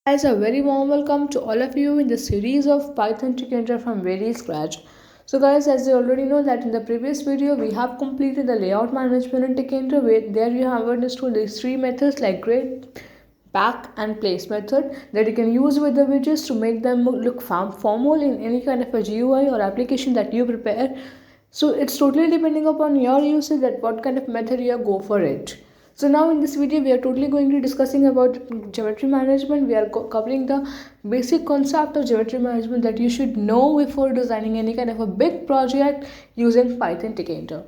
Guys, a very warm welcome to all of you in the series of Python Tkinter from very scratch. So guys, as you already know that in the previous video we have completed the layout management in Tkinter where there you have understood these three methods like grade, back and place method that you can use with the widgets to make them look formal in any kind of a GUI or application that you prepare. So it's totally depending upon your usage that what kind of method you go for it. So now in this video we are totally going to be discussing about geometry management. We are covering the basic concept of geometry management that you should know before designing any kind of a big project using Python Tkinter.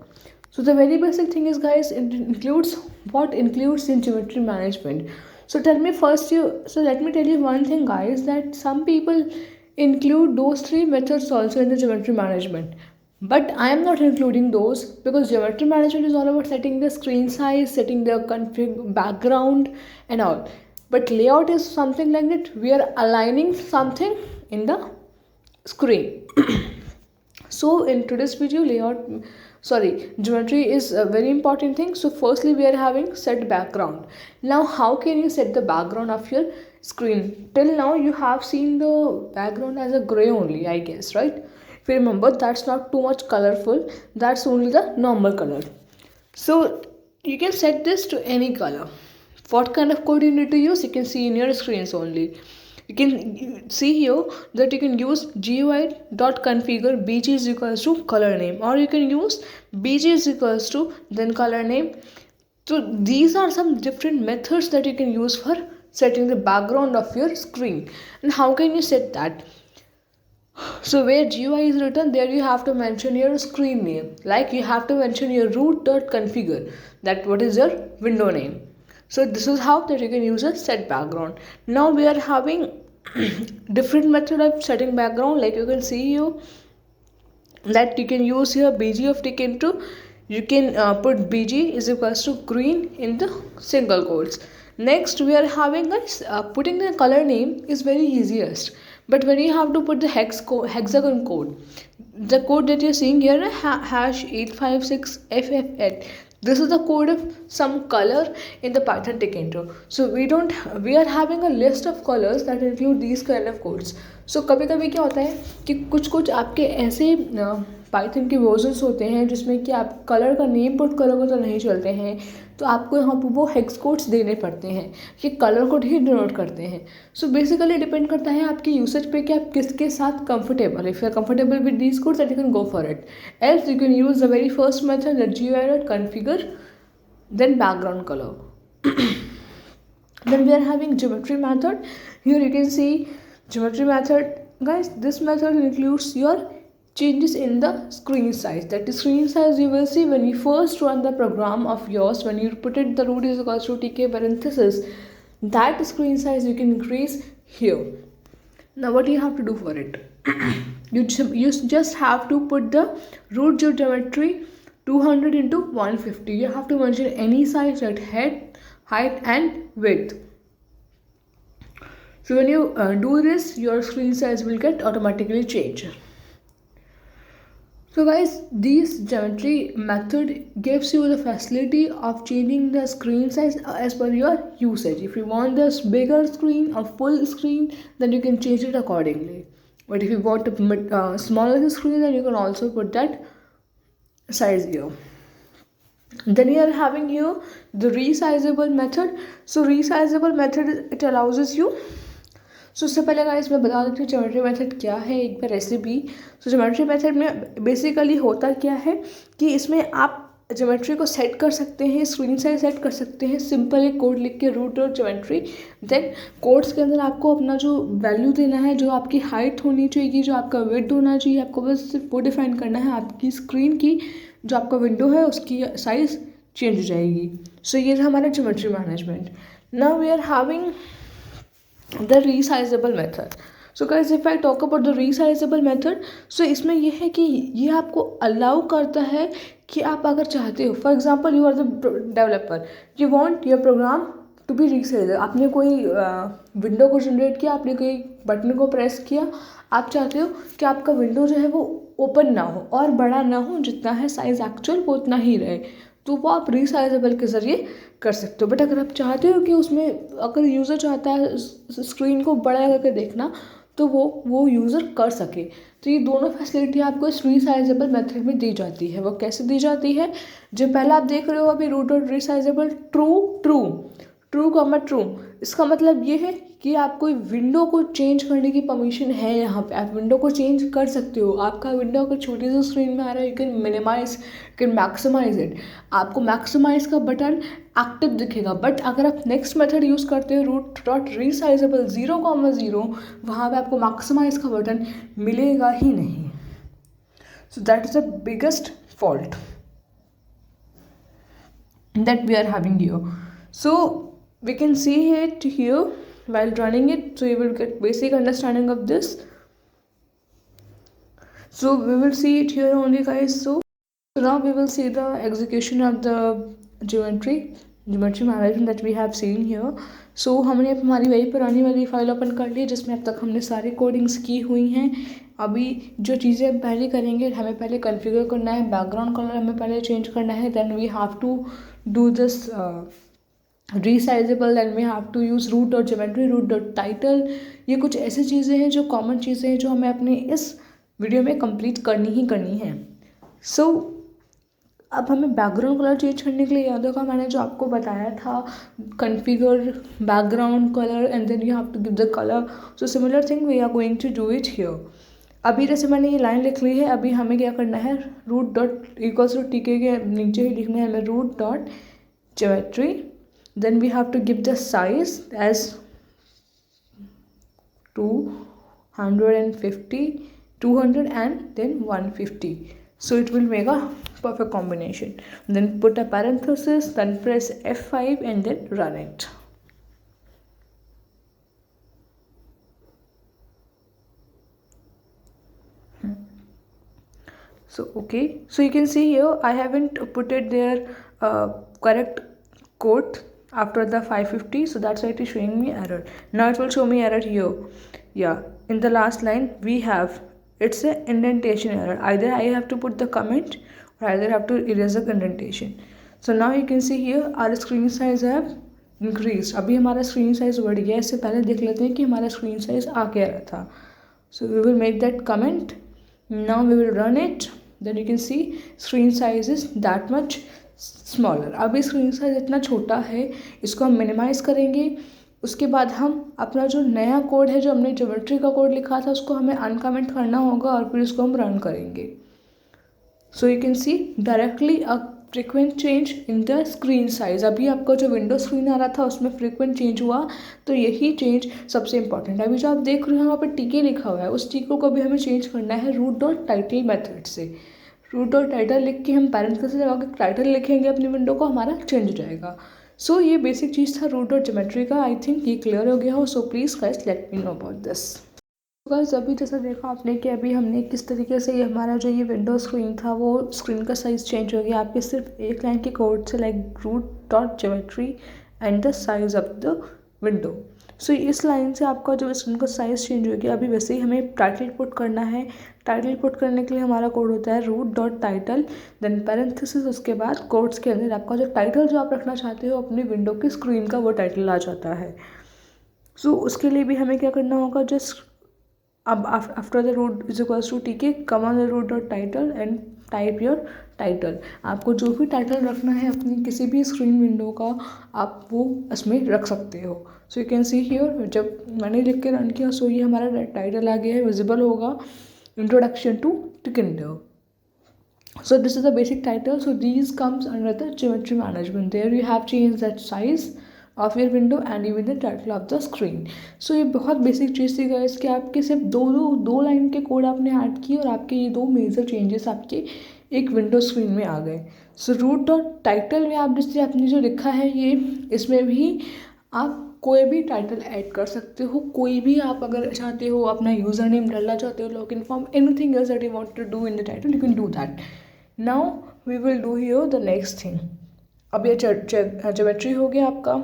So the very basic thing is guys, it includes what includes in geometry management. So tell me first you so let me tell you one thing guys, that some people include those three methods also in the geometry management, but I am not including those because geometry management is all about setting the screen size, setting the config background and all. But layout is something like that, we are aligning something in the screen. So in today's video geometry is a very important thing. So firstly we are having set background. Now how can you set the background of your screen? Till now you have seen the background as a gray only, I guess, right? If you remember, that's not too much colorful, that's only the normal color. So you can set this to any color. What kind of code you need to use, you can see in your screens only. You can see here that you can use GUI.configure bg is equals to color name, or you can use bg is equals to then color name. So these are some different methods that you can use for setting the background of your screen. And how can you set that? So where GUI is written, there you have to mention your screen name. Like you have to mention your root.configure, that what is your window name. So this is how that you can use a set background. Now we are having different method of setting background. Like you can see here that you can use here bg of Tkinter. You can put bg is equals to green in the single quotes. Next we are having guys, putting the color name is very easiest, but when you have to put the hexagon code, the code that you're seeing here, hash 856ff8, this is the code of some color in the Python Tkinter. So we are having a list of colors that include these kind of codes. So कभी कभी क्या होता है कि कुछ कुछ आपके ऐसे पाइथन के वर्जन्स होते हैं जिसमें कि आप कलर का नेम पुट करोगे तो नहीं चलते हैं, तो आपको यहाँ पर वो हेक्स कोड्स देने पड़ते हैं कि कलर कोड ही डिनोट करते हैं. सो बेसिकली डिपेंड करता है आपके यूसेज पे कि आप किसके साथ comfortable. If you are comfortable with these codes that you can go for it. Else you can use the very first method that GUI.configure then background color. Then we are having geometry method. Here you can see geometry method guys. This method includes your changes in the screen size. That is screen size you will see when you first run the program of yours. When you put it the root is equals to tk parenthesis, that screen size you can increase here. Now what you have to do for it? you just have to put the root geometry 200 into 150. You have to mention any size at head, height and width. So when you do this, your screen size will get automatically changed. So guys, this geometry method gives you the facility of changing the screen size as per your usage. If you want this bigger screen or full screen, then you can change it accordingly. But if you want a smaller screen, then you can also put that size here. Then you are having here the resizable method. So resizable method, it allows you. सो उससे पहले guys मैं बता देती हूँ geometry method क्या है एक बार ऐसे भी. सो ज्योमेट्री मेथड में बेसिकली होता क्या है कि इसमें आप ज्योमेट्री को सेट कर सकते हैं, स्क्रीन साइज सेट कर सकते हैं. सिंपल एक कोड लिख के रूट और ज्योमेट्री, देन कोड्स के अंदर आपको अपना जो वैल्यू देना है, जो आपकी हाइट होनी चाहिए, जो आपका विड्थ होना चाहिए, आपको बस सिर्फ वो डिफाइन करना है. आपकी स्क्रीन की जो आपका विंडो है उसकी साइज़ चेंज हो जाएगी. सो ये था हमारा geometry management. Now we are having the resizable method. So guys, if I talk about the resizable method, so इसमें ये है कि ये आपको अलाउ करता है कि आप अगर चाहते हो, for example you are the developer, you want your program to be resizable. आपने कोई विंडो को जनरेट किया, आपने कोई बटन को प्रेस किया, आप चाहते हो कि आपका विंडो जो है वो ओपन ना हो और बड़ा ना हो, जितना है साइज एक्चुअल वो उतना ही रहे. तो वो आप रीसाइजेबल के ज़रिए कर सकते हो। बट अगर आप चाहते हो कि उसमें अगर यूज़र चाहता है स्क्रीन को बड़ा करके देखना, तो वो यूज़र कर सके, तो ये दोनों फैसिलिटी आपको इस रीसाइजेबल मेथड में दी जाती है। वो कैसे दी जाती है? जो पहला आप देख रहे हो अभी root dot resizable true true true comma true, इसका मतलब ये है कि आपको विंडो को चेंज करने की परमिशन है। यहाँ पे आप विंडो को चेंज कर सकते हो। आपका विंडो अगर छोटी सी स्क्रीन में आ रहा है, you can minimise, can maximise it. आपको मैक्सिमाइज का बटन एक्टिव दिखेगा। बट अगर आप नेक्स्ट मेथड यूज़ करते हो रूट डॉट रीसाइजेबल 0,0, वहाँ पे आपको मैक्सिमाइज का बटन मिलेगा ही नहीं। So that is the biggest fault that we are having here. So we can see it here while running it, so you will get basic understanding of this. So we will see it here only, guys. So now we will see the execution of the geometry management that we have seen here. So हमने हमारी वही पुरानी वाली file open कर ली जिसमें अब तक हमने सारी कोडिंग्स की हुई हैं। अभी जो चीज़ें हम पहले करेंगे, हमें पहले कॉन्फ़िगर करना है, बैकग्राउंड कलर हमें पहले चेंज करना है, then we have to do this resizable, then we have to use root dot geometry, root dot title। ये कुछ ऐसी चीज़ें हैं जो कॉमन चीज़ें हैं जो हमें अपने इस वीडियो में कंप्लीट करनी ही करनी है। सो अब हमें बैकग्राउंड कलर चेंज करने के लिए याद होगा मैंने जो आपको बताया था, configure background colour and then you have to give the colour. So similar thing we are going to do it here. अभी जैसे मैंने ये लाइन लिख ली है, अभी हमें क्या करना है, रूट डॉट इक्वल्स टू टीके के नीचे ही लिखना है हमें root dot geometry, then we have to give the size as 250, 200 and then 150, so it will make a perfect combination. Then put a parenthesis, then press F5 and then run it. So okay, so you can see here I haven't put it their correct code after the 550, so that's why it is showing me error. Now it will show me error here. Yeah, in the last line we have, it's a indentation error. Either I have to put the comment or either have to erase the indentation. So now you can see here our screen size have increased. अभी हमारा screen size बढ़ गया। इससे पहले देख लेते हैं कि हमारा screen size आ क्या रहा था। So we will make that comment. Now we will run it. Then you can see screen size is that much smaller. अभी screen size इतना छोटा है, इसको हम मिनिमाइज़ करेंगे। उसके बाद हम अपना जो नया कोड है, जो हमने ज्योमेट्री का कोड लिखा था, उसको हमें अनकमेंट करना होगा और फिर इसको हम रन करेंगे। सो you can see directly a frequent change in the screen size. अभी आपका जो विंडो स्क्रीन आ रहा था उसमें फ्रीक्वेंट चेंज हुआ, तो यही चेंज सबसे इंपॉर्टेंट है। अभी जो आप देख रहे हो वहाँ पर टीके लिखा हुआ है, उस टीकों को भी हमें चेंज करना है रूट डॉट टाइटल मेथड से। रूट डॉट टाइटल लिख के हम पैरेंथेसिस लगा के टाइटल लिखेंगे अपनी विंडो को, हमारा चेंज हो जाएगा। सो ये बेसिक चीज़ था रूट डॉट ज्योमेट्री का। आई थिंक ये क्लियर हो गया हो। So please guys let me know about this. Guys अभी जैसा देखा आपने कि अभी हमने किस तरीके से ये हमारा जो ये विंडो स्क्रीन था वो स्क्रीन का साइज़ चेंज हो गया आपके सिर्फ एक लाइन के कोड से, like root dot geometry and the size of the window. So इस लाइन से आपका जो स्क्रीन का साइज़ चेंज हो गया। अभी वैसे ही हमें टाइटल पुट करना है। टाइटल पुट करने के लिए हमारा कोड होता है root dot title, then parenthesis, उसके बाद कोड्स के अंदर आपका जो टाइटल जो आप रखना चाहते हो अपनी विंडो की स्क्रीन का, वो टाइटल आ जाता है। सो उसके लिए भी हमें क्या करना होगा, जस्ट अब after the root is equals to TK come on the root dot title and type your title. आपको जो भी टाइटल रखना है अपनी किसी भी स्क्रीन विंडो का, आप वो इसमें रख सकते हो। सो यू कैन सी हियर, जब मैंने लिख के रन किया सो ये हमारा टाइटल आ गया है, विजिबल होगा, introduction to Tkinter. So this is the basic title. So these comes under the geometry management. There you have changed that size of your window and even the title of the screen. So ये बहुत basic चीज़ थी guys कि आपके सिर्फ दो line के code आपने add किए और आपके ये दो मेजर चेंजेस आपके एक विंडो स्क्रीन में आ गए। सो रूट डॉट टाइटल में आप जैसे आपने जो लिखा है ये, इसमें भी आप कोई भी टाइटल ऐड कर सकते हो। कोई भी आप अगर चाहते हो अपना यूज़र नेम डालना चाहते हो, login form, anything else that you want to do in the title, you can do that. Now we will do here the next thing. अब ये ज्योमेट्री हो गया आपका।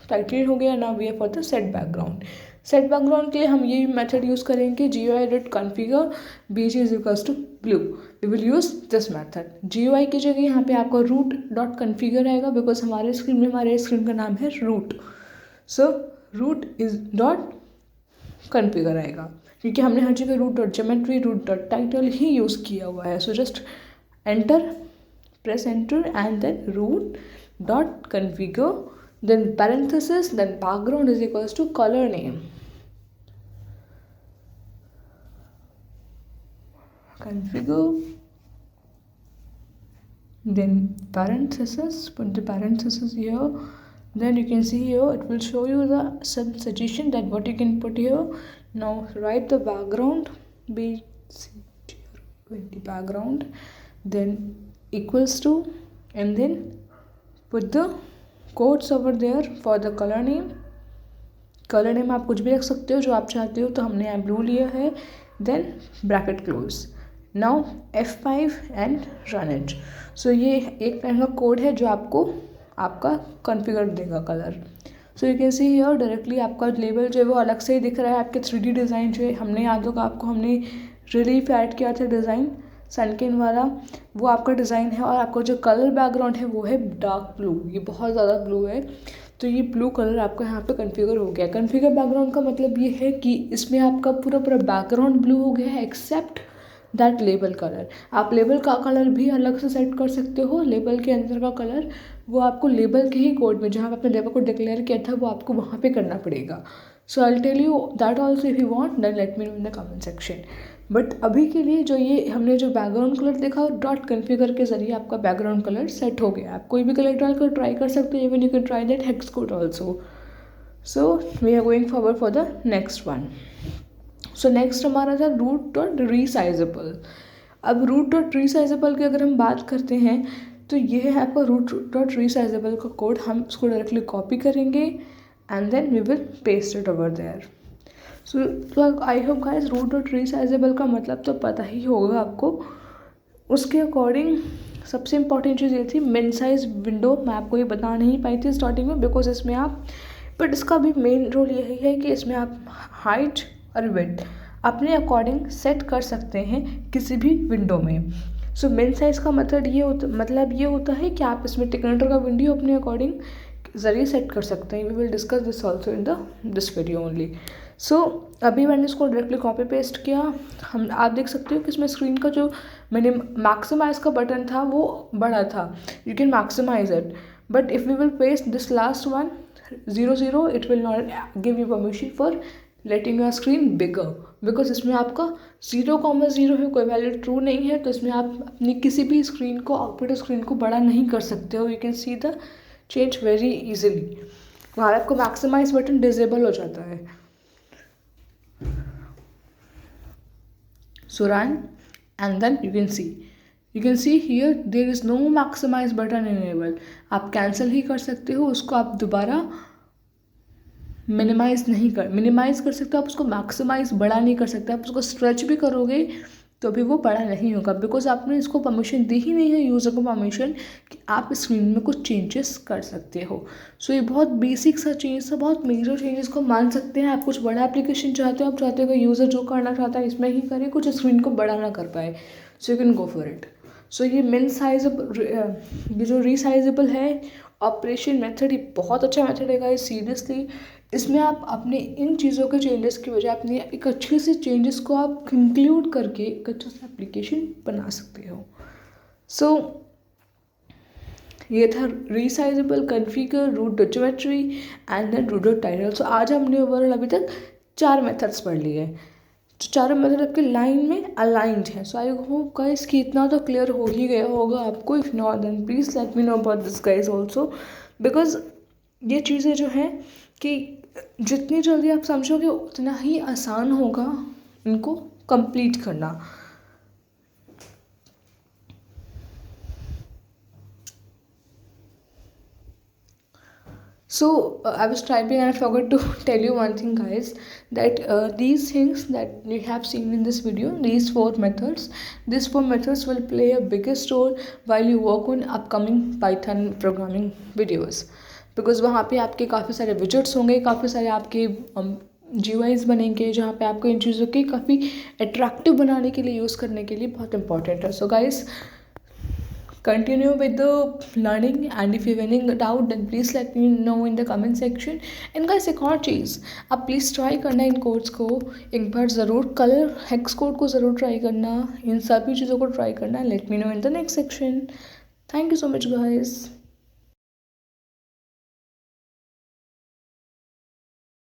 टाइटल हो गया. Now we are for the set background. Set background के लिए हम ये मेथड यूज़ करेंगे GUI.configure BG is equals to blue. We will use this method. GUI की जगह यहाँ पे आपका root.configure आएगा बिकॉज हमारे स्क्रीन का नाम है root. So root is dot configure आएगा क्योंकि हमने हर जगह root.geometry root.title ही यूज़ किया हुआ है. So just enter, press enter and then root.configure, then parenthesis, then background is equals to color name. Configure, then parenthesis, put the parenthesis here. Then you can see here it will show you the some suggestion that what you can put here. Now write the background, the background, then equals to, and then put the quotes over there for the color name. Colour name आप कुछ भी रख सकते हो जो आप चाहते हो. तो हमने यहाँ ब्लू लिया है. Then bracket close. Now F5 and run it. So ये एक तरह का कोड है जो आपको आपका कॉन्फ़िगर देगा colour. So you can see here directly आपका लेबल जो है वो अलग से ही दिख रहा है. आपके 3D डिज़ाइन जो है हमने याद होगा आपको, हमने रिलीफ ऐड किया था डिज़ाइन सनकेन वाला, वो आपका डिज़ाइन है. और आपका जो कलर बैकग्राउंड है वो है डार्क ब्लू. ये बहुत ज़्यादा ब्लू है. तो ये ब्लू कलर आपका यहाँ पे कॉन्फ़िगर हो गया. कॉन्फ़िगर बैकग्राउंड का मतलब ये है कि इसमें आपका पूरा बैकग्राउंड ब्लू हो गया है एक्सेप्ट दैट लेबल कलर. आप लेबल का कलर भी अलग से सेट कर सकते हो. लेबल के अंदर का कलर वो आपको लेबल के ही कोड में जहाँ आपने लेबल को डिक्लेयर किया था वो आपको वहाँ पे करना पड़ेगा. So I will tell you that also if you want, then let me know in the comment section. But अभी के लिए जो ये हमने जो बैकग्राउंड कलर देखा डॉट कन्फिगर के ज़रिए आपका बैकग्राउंड कलर सेट हो गया. आप कोई भी कलर डालकर ट्राई कर सकते हो. Even you can try that hex code also. So we are going forward for the next one. So next हमारा था root.resizable. अब root.resizable की अगर हम बात करते हैं तो ये है आपका root.resizable का कोड. हम उसको डायरेक्टली कॉपी करेंगे and then we will paste it over there. So I hope guys root.resizable का मतलब तो पता ही होगा आपको. उसके अकॉर्डिंग सबसे इम्पॉर्टेंट चीज़ ये थी मिन साइज विंडो. मैं आपको ये बता नहीं पाई थी स्टार्टिंग में बिकॉज इसमें आप, बट इसका भी मेन रोल यही है कि इसमें आप हाइट और विड्थ अपने अकॉर्डिंग सेट कर सकते हैं किसी भी विंडो में. सो मिन साइज़ का मतलब ये होता है कि आप इसमें टिकनेटर का विंडो अपने अकॉर्डिंग ज़रिए सेट कर सकते हैं. We will discuss this also in this video only. So अभी मैंने इसको डायरेक्टली कॉपी पेस्ट किया. हम आप देख सकते हो कि इसमें स्क्रीन का जो मैंने मैक्सिमाइज़ का बटन था वो बड़ा था. You can maximise it, but if we will paste this last one 0 it will not give you permission for letting your screen bigger because इसमें आपका 0,0 है, कोई वैल्यू ट्रू नहीं है. तो इसमें आप अपनी किसी भी स्क्रीन को, आउटपुट स्क्रीन को बड़ा नहीं कर सकते हो. You can see the change very easily. वहाँ आपको मैक्सिमाइज बटन डिजेबल हो जाता है. So run and then you can see here there is no maximize button enable. आप कैंसिल ही कर सकते हो उसको. आप दोबारा मिनिमाइज़ कर सकते हो. आप उसको मैक्सिमाइज़ बड़ा नहीं कर सकते. आप उसको स्ट्रेच भी करोगे तो भी वो बड़ा नहीं होगा बिकॉज आपने इसको परमिशन दी ही नहीं है, यूज़र को परमिशन कि आप स्क्रीन में कुछ चेंजेस कर सकते हो. सो ये बहुत बेसिक सा चेंज था, बहुत मेजर चेंजेस को मान सकते हैं. आप कुछ बड़ा एप्लीकेशन चाहते हो, आप चाहते हो कि यूज़र जो करना चाहता है इसमें ही करे, कुछ स्क्रीन को बड़ा ना कर पाए. So you can go for it. So ये ये जो रीसाइजेबल है ऑपरेशन मेथड, ये बहुत अच्छा मेथड है गाइस. सीरियसली इसमें आप अपने इन चीज़ों के चेंजेस की वजह अपने एक अच्छे से चेंजेस को आप इंक्लूड करके एक अच्छा सा एप्लीकेशन बना सकते हो. सो ये था resizable, configure, root.geometry and then root.title. So आज हमने ओवरऑल अभी तक 4 मेथड्स पढ़ लिए. तो चारों मेथड आपके लाइन में अलाइंड है. सो आई होप गाइस कि इतना तो क्लियर हो ही गया होगा आपको. If not then please let me know about this guys also because ये चीज़ें जो हैं कि जितनी जल्दी आप समझोगे उतना ही आसान होगा इनको कंप्लीट करना. So I was typing and I forgot to tell you one thing guys, that these things that you have seen in this video, these 4 methods will play a biggest role while you work on upcoming Python programming videos. Because वहाँ पे आपके काफ़ी सारे widgets होंगे, काफ़ी सारे आपके GUIs बनेंगे जहाँ पे आपको इन चीज़ों की काफ़ी अट्रैक्टिव बनाने के लिए यूज़ करने के लिए बहुत इंपॉर्टेंट है. So guys, continue with the learning, and if you have any doubt then please let me know in the comment section. And guys, एक और चीज़ आप प्लीज़ ट्राई करना इन कोड्स को एक बार ज़रूर, कलर हेक्स कोड को ज़रूर ट्राई करना, इन सभी चीज़ों को ट्राई करना. Late me know in the next section. Thank you so much guys.